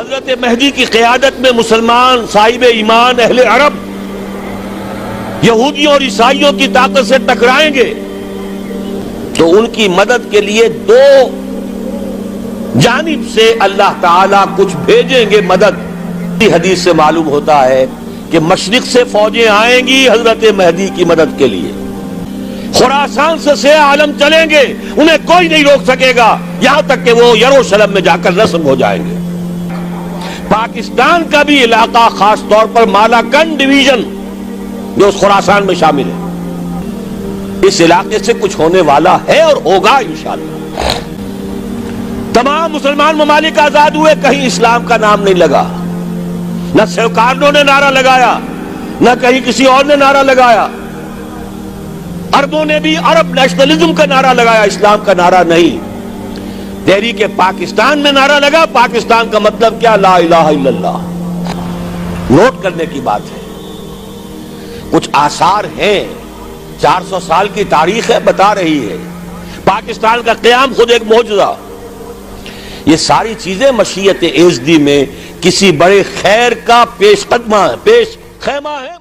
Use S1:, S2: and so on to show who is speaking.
S1: حضرت مہدی کی قیادت میں مسلمان صاحب ایمان اہل عرب یہودیوں اور عیسائیوں کی طاقت سے ٹکرائیں گے تو ان کی مدد کے لیے دو جانب سے اللہ تعالیٰ کچھ بھیجیں گے مدد. حدیث سے معلوم ہوتا ہے کہ مشرق سے فوجیں آئیں گی حضرت مہدی کی مدد کے لیے. خراسان سے سیاہ عالم چلیں گے, انہیں کوئی نہیں روک سکے گا یہاں تک کہ وہ یروشلم میں جا کر نصب ہو جائیں گے. پاکستان کا بھی علاقہ خاص طور پر مالاکنڈ ڈویژن جو اس خراسان میں شامل ہے, اس علاقے سے کچھ ہونے والا ہے اور ہوگا انشاءاللہ. تمام مسلمان ممالک آزاد ہوئے, کہیں اسلام کا نام نہیں لگا, نہ سرکاروں نے نعرہ لگایا, نہ کہیں کسی اور نے نعرہ لگایا. عربوں نے بھی عرب نیشنلزم کا نعرہ لگایا, اسلام کا نعرہ نہیں. تحریک پاکستان میں نعرہ لگا, پاکستان کا مطلب کیا؟ لا الہ الا اللہ. نوٹ کرنے کی بات ہے. کچھ آثار ہیں, 400 سال کی تاریخ ہے, بتا رہی ہے پاکستان کا قیام خود ایک معجزہ. یہ ساری چیزیں مشیت ایزدی میں کسی بڑے خیر کا پیش خیمہ ہے.